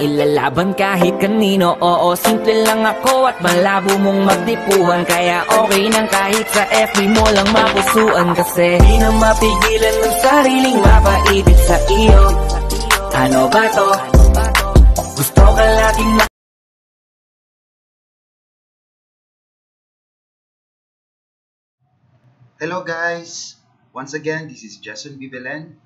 Ilalaban kahit kanino, oo, simple lang ako at malabo mong magdipuhan. Kaya okay nang kahit sa FB mo lang mapusuan. Kasi di na mapigilan ng sariling mapaibig sa iyo. Ano ba to? Gusto ka laging na... Hello guys! Once again, this is Jason Bibelen,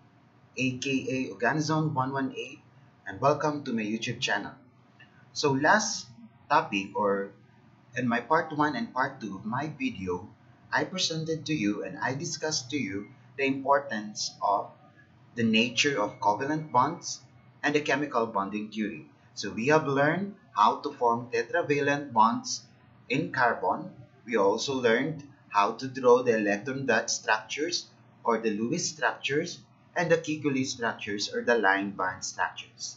aka Organizon118, and welcome to my YouTube channel. So last topic, or in my part 1 and part 2 of my video, I presented to you and I discussed to you the importance of the nature of covalent bonds and the chemical bonding theory. So we have learned how to form tetravalent bonds in carbon. We also learned how to draw the electron dot structures or the Lewis structures and the Kigoli structures or the line band structures.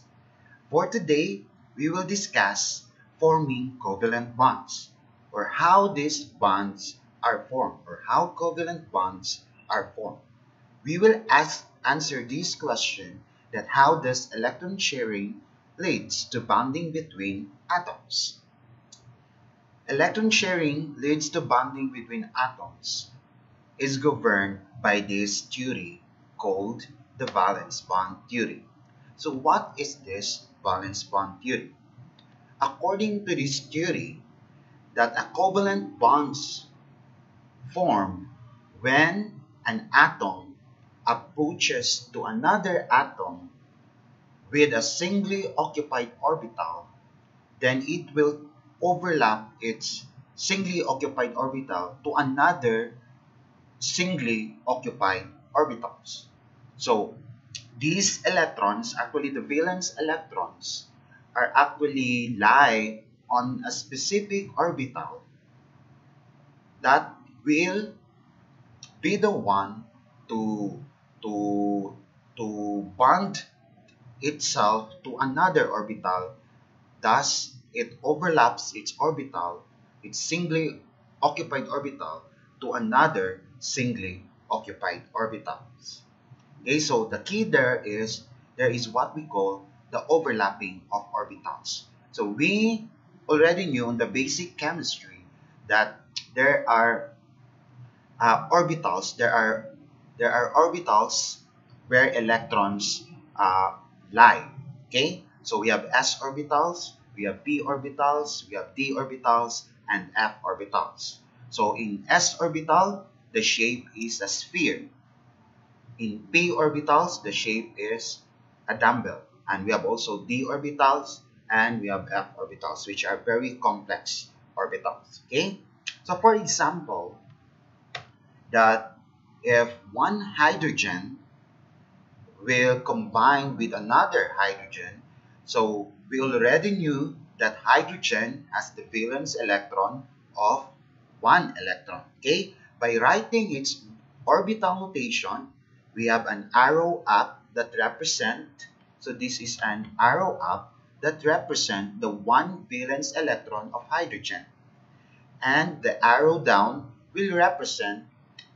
For today, we will discuss forming covalent bonds, or how these bonds are formed, or how covalent bonds are formed. We will answer this question, that how does electron sharing leads to bonding between atoms. Electron sharing leads to bonding between atoms is governed by this theory called the valence bond theory. So what is this valence bond theory? According to this theory, that a covalent bonds form when an atom approaches to another atom with a singly occupied orbital, then it will overlap its singly occupied orbital to another singly occupied orbitals. So these electrons, actually the valence electrons, are actually lie on a specific orbital that will be the one to bond itself to another orbital. Thus it overlaps its orbital, its singly occupied orbital, to another singly occupied orbitals. Okay, so the key there is what we call the overlapping of orbitals. So we already knew in the basic chemistry that there are orbitals. There are orbitals where electrons lie. Okay, so we have s orbitals, we have p orbitals, we have d orbitals, and f orbitals. So in s orbital, the shape is a sphere. In p orbitals, the shape is a dumbbell. And we have also d orbitals and we have f orbitals, which are very complex orbitals. Okay? So for example, that if one hydrogen will combine with another hydrogen, so we already knew that hydrogen has the valence electron of 1 electron. Okay? By writing its orbital notation, we have an arrow up that represent, so this is an arrow up that represent the 1 valence electron of hydrogen. And the arrow down will represent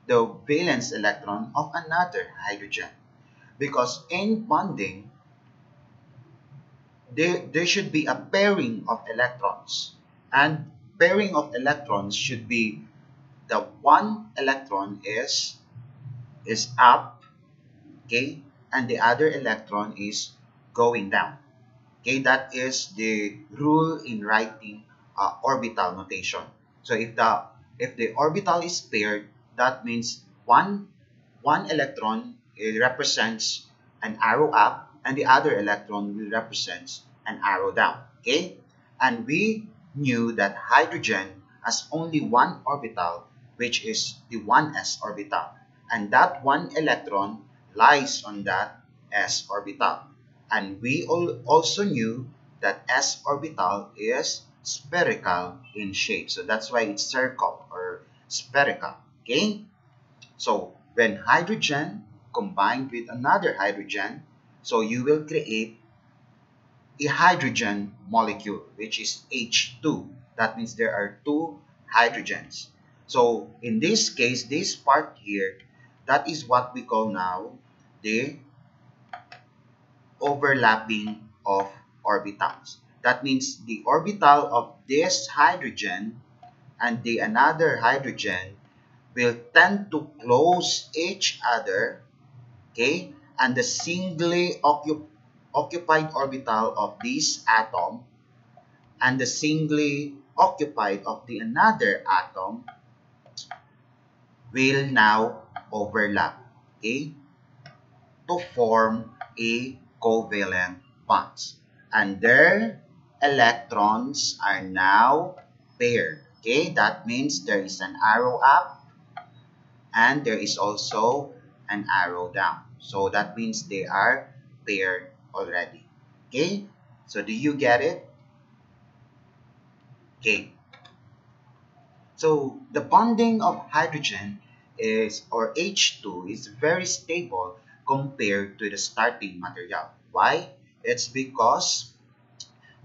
the valence electron of another hydrogen. Because in bonding, there should be a pairing of electrons. And pairing of electrons should be the one electron is up, okay, and the other electron is going down. Okay, that is the rule in writing orbital notation. So if the orbital is paired, that means one electron, it represents an arrow up, and the other electron will represent an arrow down. Okay, and we knew that hydrogen has only one orbital, which is the 1s orbital, and that one electron lies on that s orbital. And we also knew that s orbital is spherical in shape, so that's why it's circle or spherical. Okay, so when hydrogen combined with another hydrogen, so you will create a hydrogen molecule, which is H2. That means there are 2 hydrogens. So in this case, this part here, that is what we call now the overlapping of orbitals. That means the orbital of this hydrogen and the another hydrogen will tend to close each other, okay? And the singly occupied orbital of this atom and the singly occupied of the another atom will now overlap, okay, to form a covalent bonds. And their electrons are now paired. Okay, that means there is an arrow up and there is also an arrow down. So that means they are paired already. Okay, so do you get it? Okay. So the bonding of hydrogen is, or H2, is very stable compared to the starting material. Why? It's because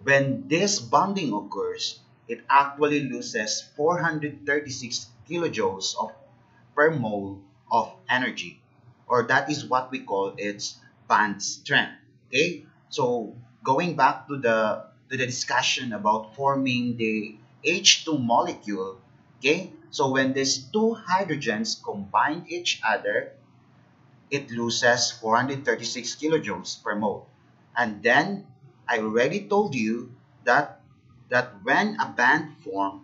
when this bonding occurs, it actually loses 436 kilojoules per mole of energy, or that is what we call its bond strength. Okay, so going back to the discussion about forming the H2 molecule. Okay, so when these two hydrogens combine each other, it loses 436 kilojoules per mole. And then I already told you that when a band forms,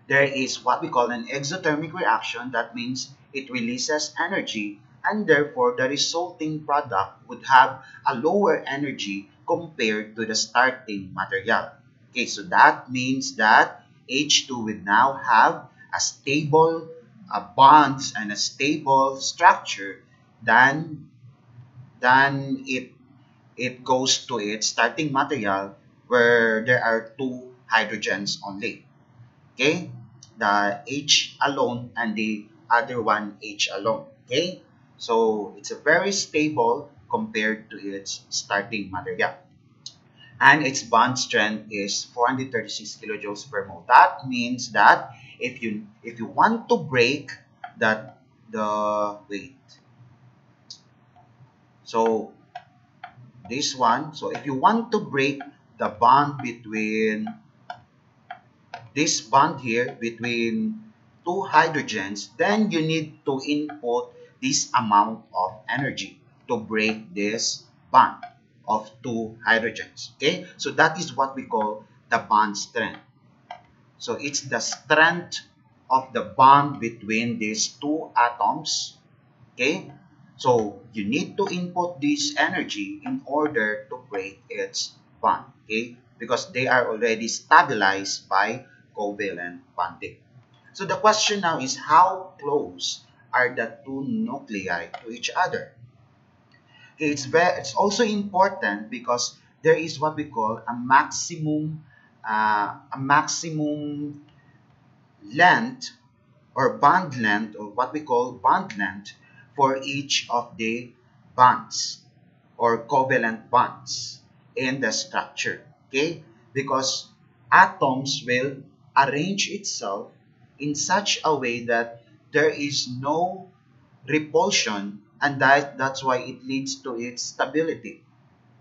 there is what we call an exothermic reaction. That means it releases energy, and therefore the resulting product would have a lower energy compared to the starting material. Okay, so that means that H2 will now have a stable bonds and a stable structure than it goes to its starting material, where there are two hydrogens only. Okay, the H alone and the other one H alone. Okay, so it's a very stable compared to its starting material, and its bond strength is 436 kilojoules per mole. That means that if you want to break that so this one, so if you want to break the bond between this bond here between two hydrogens, then you need to input this amount of energy to break this bond of two hydrogens. Okay, so that is what we call the bond strength. So it's the strength of the bond between these two atoms. Okay, so you need to input this energy in order to break its bond. Okay, because they are already stabilized by covalent bonding. So the question now is, how close are the two nuclei to each other? Okay, it's also important because there is what we call a maximum length or bond length, or what we call bond length, for each of the bonds or covalent bonds in the structure. Okay, because atoms will arrange itself in such a way that there is no repulsion, and that's why it leads to its stability.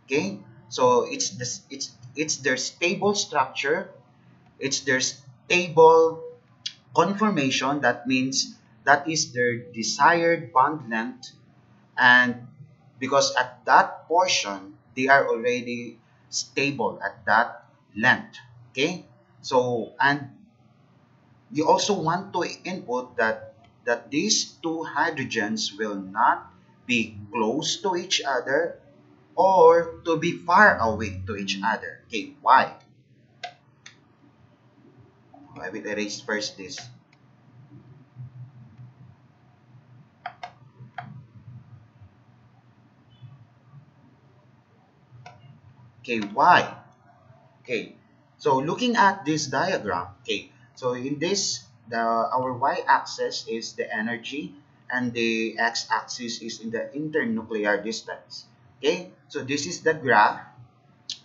Okay, so it's their stable structure, it's their stable conformation. That means that is their desired bond length, and because at that portion they are already stable at that length. Okay, so and you also want to input that these two hydrogens will not be close to each other or to be far away to each other. Okay, why? I will erase first this. Okay, why? Okay, so looking at this diagram, okay, so in this, our y-axis is the energy and the x-axis is in the internuclear distance. Okay, so this is the graph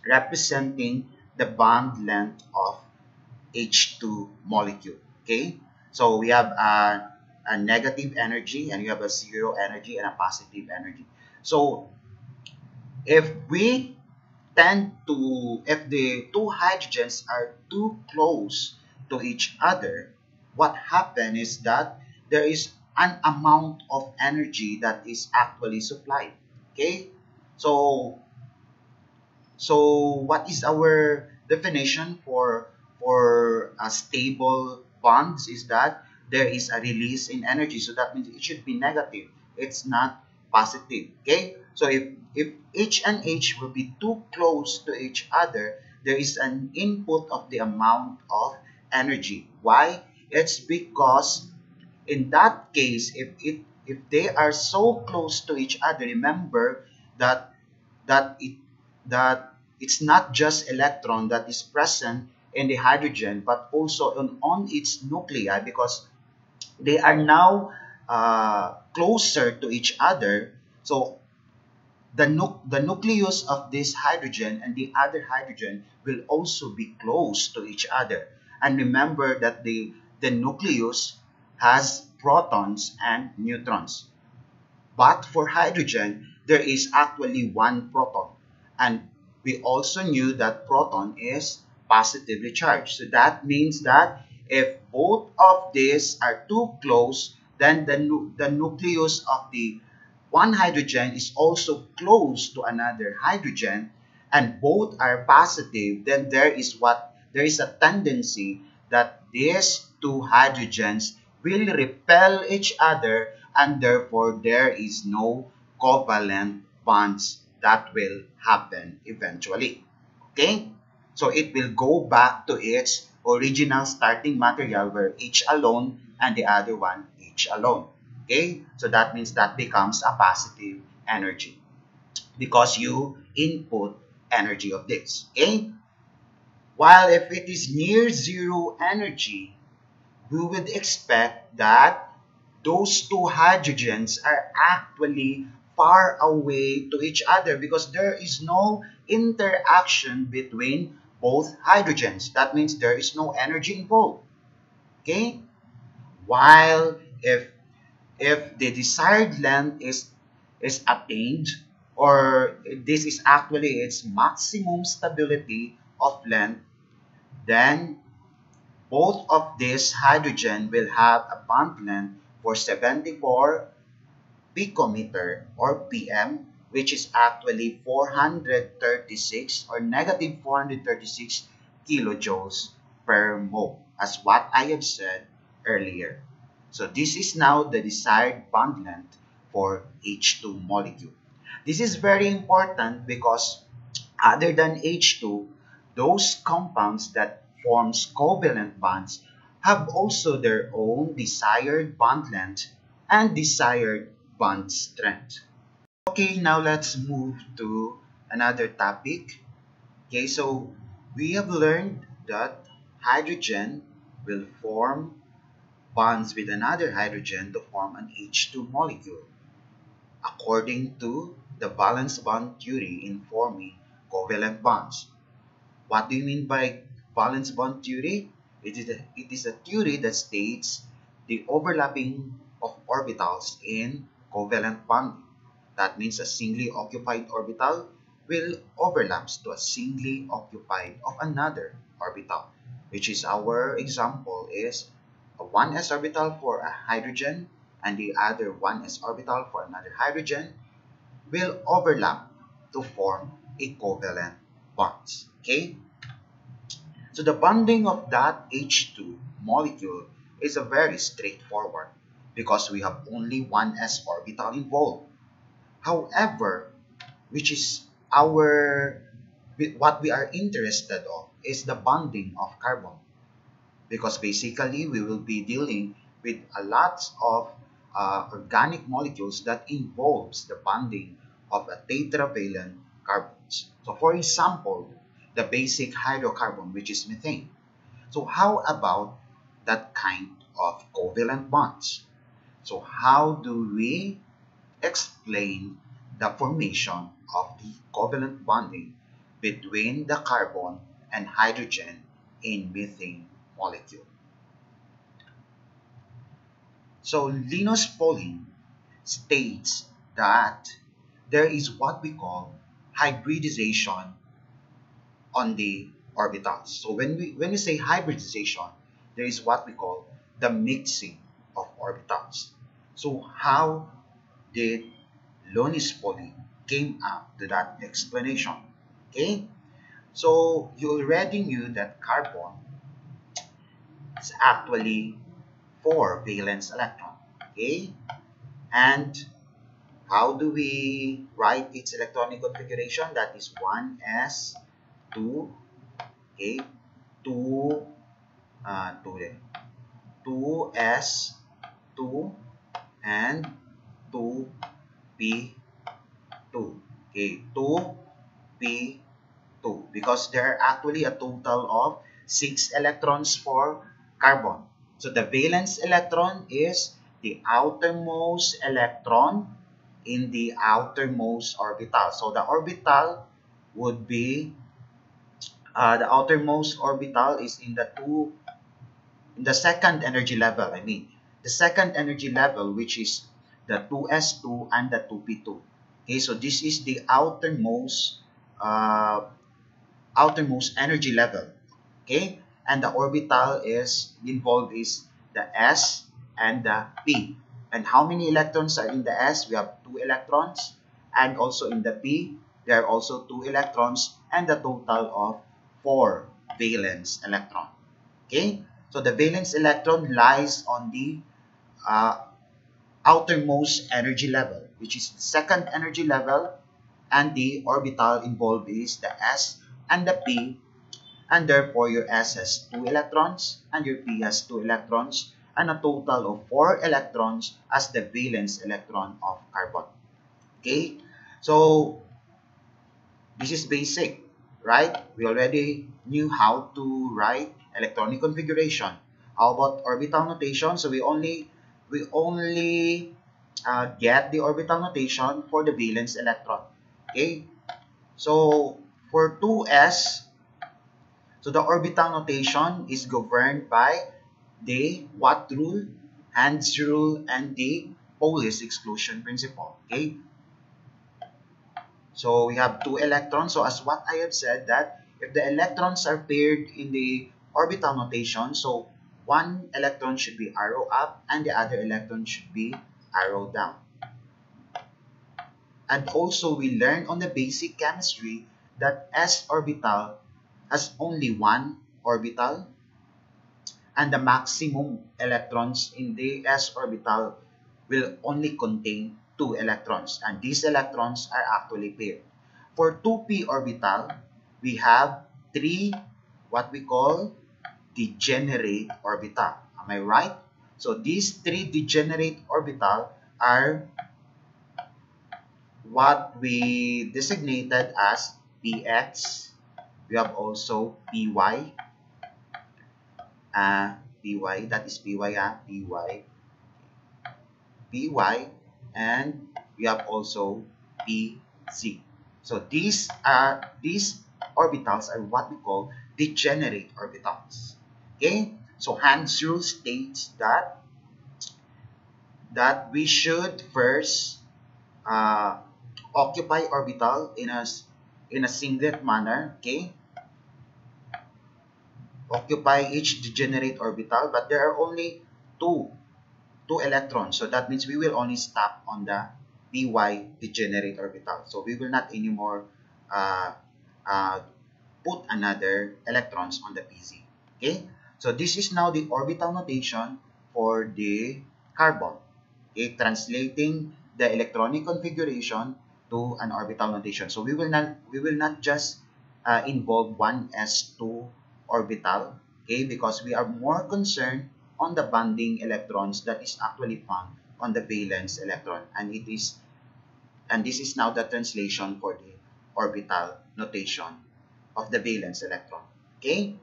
representing the bond length of H2 molecule. Okay, so we have a negative energy, and you have a zero energy and a positive energy. So if we if the two hydrogens are too close to each other, what happens is that there is an amount of energy that is actually supplied. Okay, so what is our definition for a stable bonds is that there is a release in energy. So that means it should be negative. It's not positive. Okay? So if H and H will be too close to each other, there is an input of the amount of energy. Why? It's because in that case, if they are so close to each other, remember that that it that it's not just electron that is present in the hydrogen, but also on its nuclei, because they are now closer to each other. So the nucleus of this hydrogen and the other hydrogen will also be close to each other. And remember that the nucleus has protons and neutrons. But for hydrogen, there is actually one proton. And we also knew that proton is positively charged. So that means that if both of these are too close, then the nucleus of the one hydrogen is also close to another hydrogen, and both are positive, then there is a tendency that these two hydrogens will repel each other, and therefore there is no covalent bonds that will happen eventually. Okay? So it will go back to its original starting material where H alone and the other one H alone. Okay? So that means that becomes a positive energy because you input energy of this. Okay? While if it is near zero energy, we would expect that those two hydrogens are actually far away to each other because there is no interaction between both hydrogens. That means there is no energy involved. Okay? While if the desired length is attained, or this is actually its maximum stability of length, then both of these hydrogen will have a bond length for 74 picometer or pm, which is actually 436 or negative 436 kilojoules per mole, as what I have said earlier. So this is now the desired bond length for H2 molecule. This is very important because other than H2, those compounds that forms covalent bonds have also their own desired bond length and desired bond strength. Okay, now let's move to another topic. Okay, so we have learned that hydrogen will form bonds with another hydrogen to form an H2 molecule according to the valence bond theory in forming covalent bonds. What do you mean by valence bond theory? It is a theory that states the overlapping of orbitals in covalent bonding. That means a singly occupied orbital will overlaps to a singly occupied of another orbital, which is our example is a 1s orbital for a hydrogen and the other 1s orbital for another hydrogen will overlap to form a covalent bonds. Okay? So the bonding of that H2 molecule is a very straightforward because we have only one s orbital involved. However, which is what we are interested of is the bonding of carbon, because basically we will be dealing with a lot of organic molecules that involves the bonding of a tetravalent carbons. So for example, the basic hydrocarbon, which is methane. So how about that kind of covalent bonds? So how do we explain the formation of the covalent bonding between the carbon and hydrogen in methane molecule? So Linus Pauling states that there is what we call hybridization on the orbitals. So when we say hybridization, there is what we call the mixing of orbitals. So how did Lonnes-Pauling came up to that explanation? Okay, so you already knew that carbon is actually 4 valence electron. Okay, and how do we write its electronic configuration? That is 1s2, okay, 2 2s2 and 2p2. Okay, 2p2, because there are actually a total of 6 electrons for carbon. So the valence electron is the outermost electron in the outermost orbital. So the orbital would be the outermost orbital is in the second energy level. I mean, the second energy level, which is the 2s2 and the 2p2. Okay, so this is the outermost energy level. Okay, and the orbital is involved is the s and the p. And how many electrons are in the s? We have 2 electrons, and also in the p there are also 2 electrons, and the total of 4 valence electron. Okay, so the valence electron lies on the outermost energy level, which is the second energy level, and the orbital involved is the s and the p, and therefore your s has 2 electrons and your p has 2 electrons, and a total of 4 electrons as the valence electron of carbon. Okay, so this is basic, right? We already knew how to write electronic configuration. How about orbital notation? So we only get the orbital notation for the valence electron. Okay, so for 2s, so the orbital notation is governed by the Watt rule, Hund's rule, and the Pauli's exclusion principle. Okay, so we have 2 electrons. So as what I have said, that if the electrons are paired in the orbital notation, so one electron should be arrow up and the other electron should be arrow down. And also we learned on the basic chemistry that s orbital has only 1 orbital, and the maximum electrons in the s orbital will only contain 2 electrons, and these electrons are actually paired. For 2p orbital, we have 3 what we call degenerate orbital. Am I right? So these 3 degenerate orbital are what we designated as px. We have also py, that is py, py, and we have also pz. So these orbitals are what we call degenerate orbitals. Okay, so Hund's rule states that we should first occupy orbital in a singlet manner. Okay, occupy each degenerate orbital, but there are only two electrons, so that means we will only stop on the py degenerate orbital. So we will not anymore put another electrons on the pz. Okay, so this is now the orbital notation for the carbon. Okay, translating the electronic configuration to an orbital notation. So we will not just involve 1s2 orbital, okay, because we are more concerned on the bonding electrons that is actually found on the valence electron, and this is now the translation for the orbital notation of the valence electron. Okay,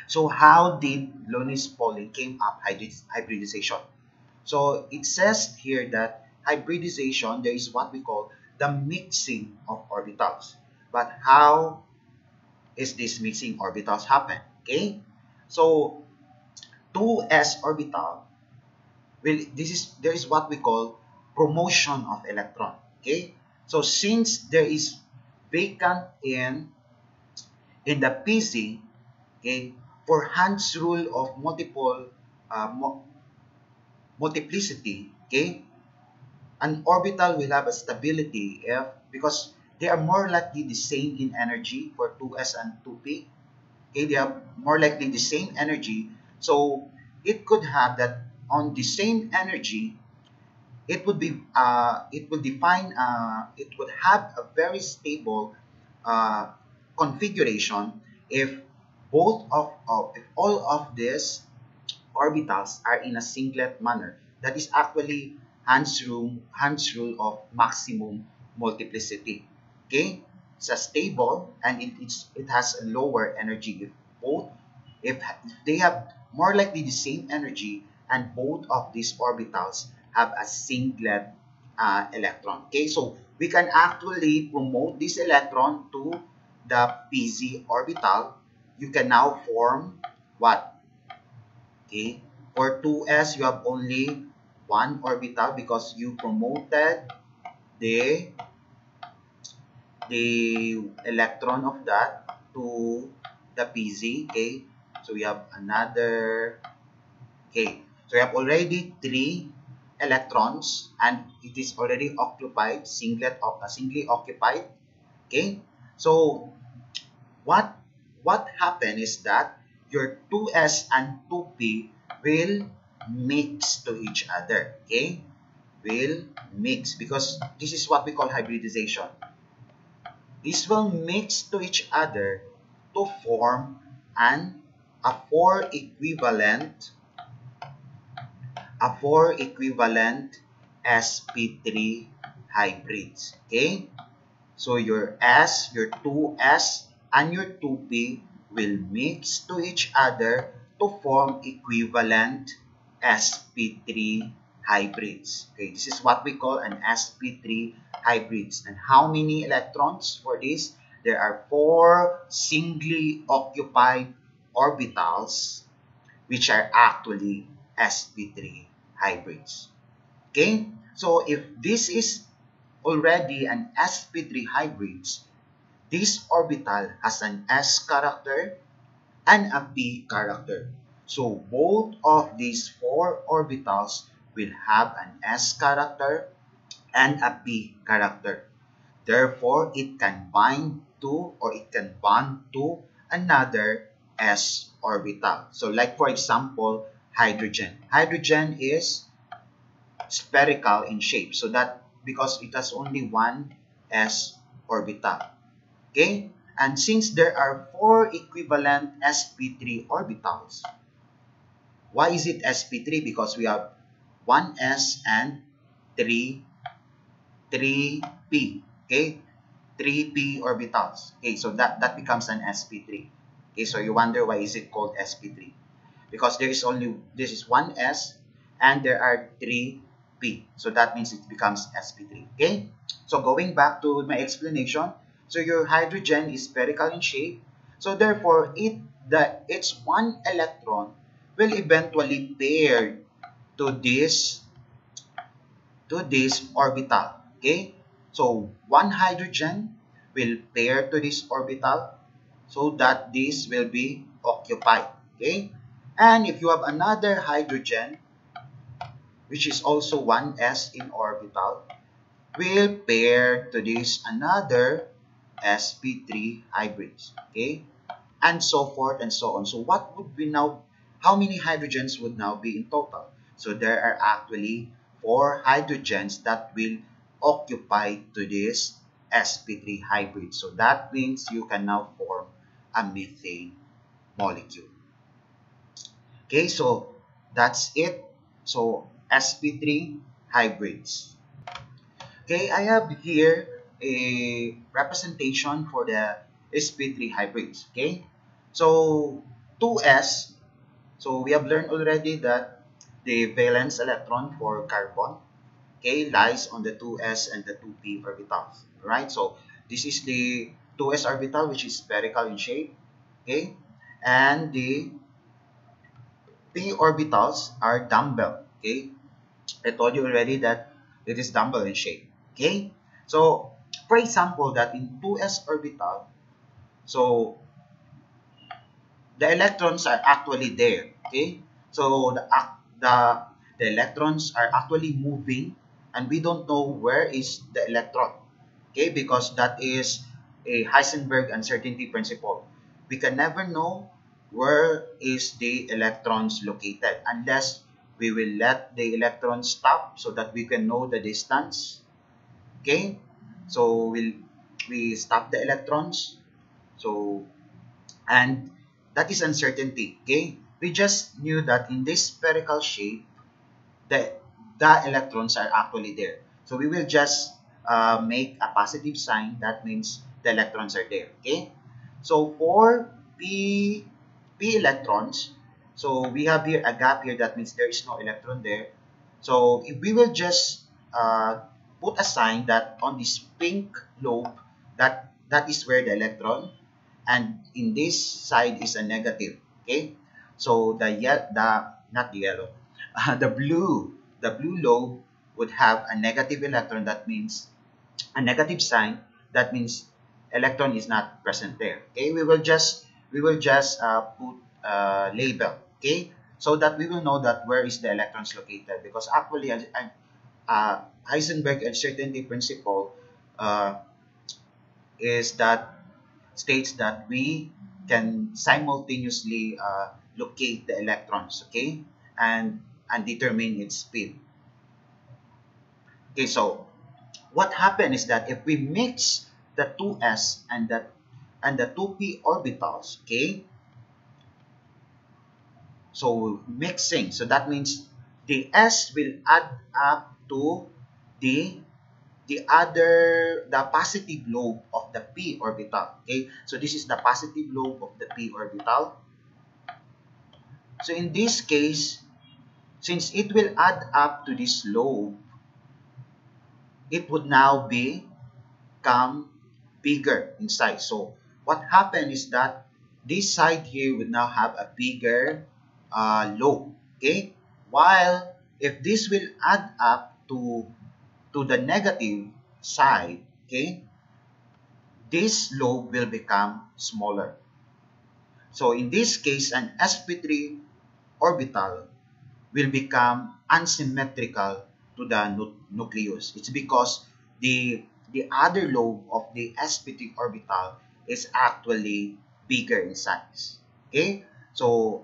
so how did Lonnes-Pauling came up hybridization? So it says here that hybridization, there is what we call the mixing of orbitals. But how is this mixing orbitals happen? Okay, so 2s orbital there is what we call promotion of electron. Okay, so since there is vacant in in the PZ, okay, for Hund's rule of multiplicity, okay, an orbital will have a stability if, because they are more likely the same in energy for 2s and 2p. Okay, they are more likely the same energy. So it could have that on the same energy, it would be it would have a very stable configuration if if all of these orbitals are in a singlet manner. That is actually Hund's rule of maximum multiplicity. Okay, it's a stable and it has a lower energy if they have more likely the same energy and both of these orbitals have a singlet electron. Okay, so we can actually promote this electron to the PZ orbital. You can now form what? Okay, for 2s you have only one orbital because you promoted the electron of that to the PZ. Okay, so we have another. Okay, so we have already 3 electrons and it is already occupied, singly occupied. Okay, so what happened is that your 2s and 2p will mix to each other. Okay, will mix because this is what we call hybridization. This will mix to each other to form a 4 equivalent SP3 hybrids. Okay, so your 2s and your 2p will mix to each other to form equivalent SP3 hybrids. Okay, this is what we call an SP3 hybrids. And how many electrons for this? There are 4 singly occupied orbitals which are actually SP3 hybrids. Okay, so if this is already an SP3 hybrids, this orbital has an S character and a P character. So both of these 4 orbitals will have an S character and a P character. Therefore, it can bind to or it can bond to another S orbital. So like for example, hydrogen. Hydrogen is spherical in shape. So that because it has only one S orbital. Okay? And since there are 4 equivalent sp3 orbitals, why is it sp3? Because we have 1s and 3p. Okay? 3p orbitals. Okay, so that becomes an sp3. Okay, so you wonder why is it called sp3? Because this is 1s and there are 3p. So that means it becomes sp3. Okay? So going back to my explanation, so your hydrogen is spherical in shape. So therefore, its one electron will eventually pair to this orbital. Okay? So one hydrogen will pair to this orbital so that this will be occupied. Okay? And if you have another hydrogen, which is also 1s in orbital, will pair to this another sp3 hybrids. Okay? And so forth and so on. So what would we now, how many hydrogens would now be in total? So there are actually 4 hydrogens that will occupy to this sp3 hybrid. So that means you can now form a methane molecule. Okay, so that's it. So sp3 hybrids. Okay, I have here a representation for the sp3 hybrids. Okay, so 2s. So we have learned already that the valence electron for carbon, okay, lies on the 2s and the 2p orbitals. Right? So this is the 2s orbital, which is spherical in shape. Okay, and the p orbitals are dumbbell. Okay, I told you already that it is dumbbell in shape. Okay, so for example, that in 2s orbital, so the electrons are actually there. Okay, so the electrons are actually moving, and we don't know where is the electron. Okay, because that is a Heisenberg uncertainty principle. We can never know where is the electrons located unless we will let the electrons stop so that we can know the distance. Okay, so we stop the electrons. So, and that is uncertainty. Okay, we just knew that in this spherical shape, the electrons are actually there. So we will just make a positive sign. That means the electrons are there. Okay, so for p electrons, so we have here a gap here. That means there is no electron there. So if we will just put a sign that on this pink lobe, that is where the electron, and in this side is a negative. Okay, so the not the yellow, the blue lobe would have a negative electron. That means a negative sign. That means electron is not present there. Okay, we will just put a label. Okay, so that we will know that where is the electrons located, because actually Heisenberg uncertainty principle uh, is that states that we can simultaneously locate the electrons, okay, and determine its spin. Okay, so what happened is that if we mix the 2s and the 2p orbitals, okay, so mixing, so that means the s will add up to the the positive lobe of the p orbital. Okay, so this is the positive lobe of the p orbital. So in this case, since it will add up to this lobe, it would now become bigger in size. So what happened is that this side here would now have a bigger lobe. Okay, while if this will add up to the negative side, okay, this lobe will become smaller. So in this case, an SP3 orbital will become unsymmetrical to the nucleus. It's because the other lobe of the SP3 orbital is actually bigger in size. Okay, so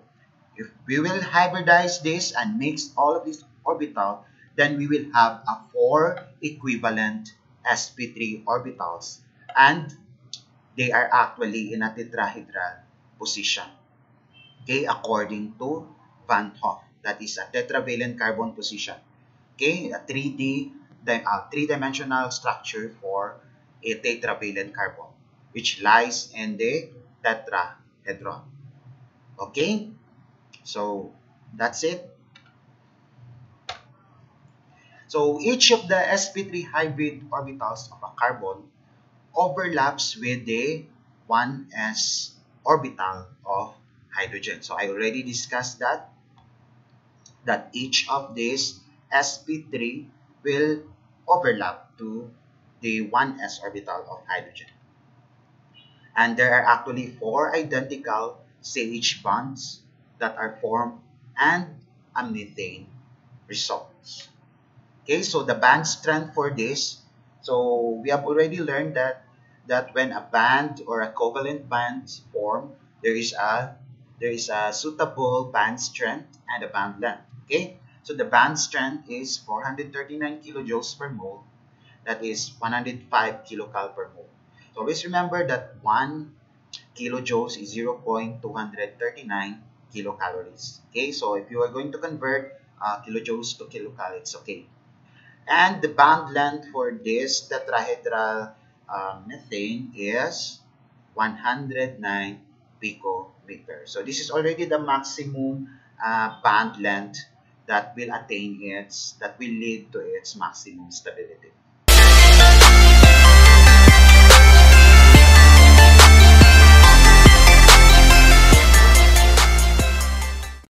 if we will hybridize this and mix all of these orbital, then we will have a 4 equivalent sp3 orbitals, and they are actually in a tetrahedral position. Okay, according to Van Hoff, that is a tetravalent carbon position. Okay, a 3D-dimensional structure for a tetravalent carbon, which lies in the tetrahedron. Okay, so that's it. So each of the sp3 hybrid orbitals of a carbon overlaps with the 1s orbital of hydrogen. So I already discussed that each of these sp3 will overlap to the 1s orbital of hydrogen. And there are actually 4 identical CH bonds that are formed, and a methane results. Okay, so the band strength for this, so we have already learned that when a band or a covalent band form, there is a suitable band strength and a band length. Okay, so the band strength is 439 kilojoules per mole. That is 105 kilocal per mole. So always remember that 1 kilojoules is 0.239 kilocalories. Okay, so if you are going to convert kilojoules to kilocal, it's okay. And the band length for this tetrahedral methane is 109 picometer. So this is already the maximum band length that will lead to its maximum stability.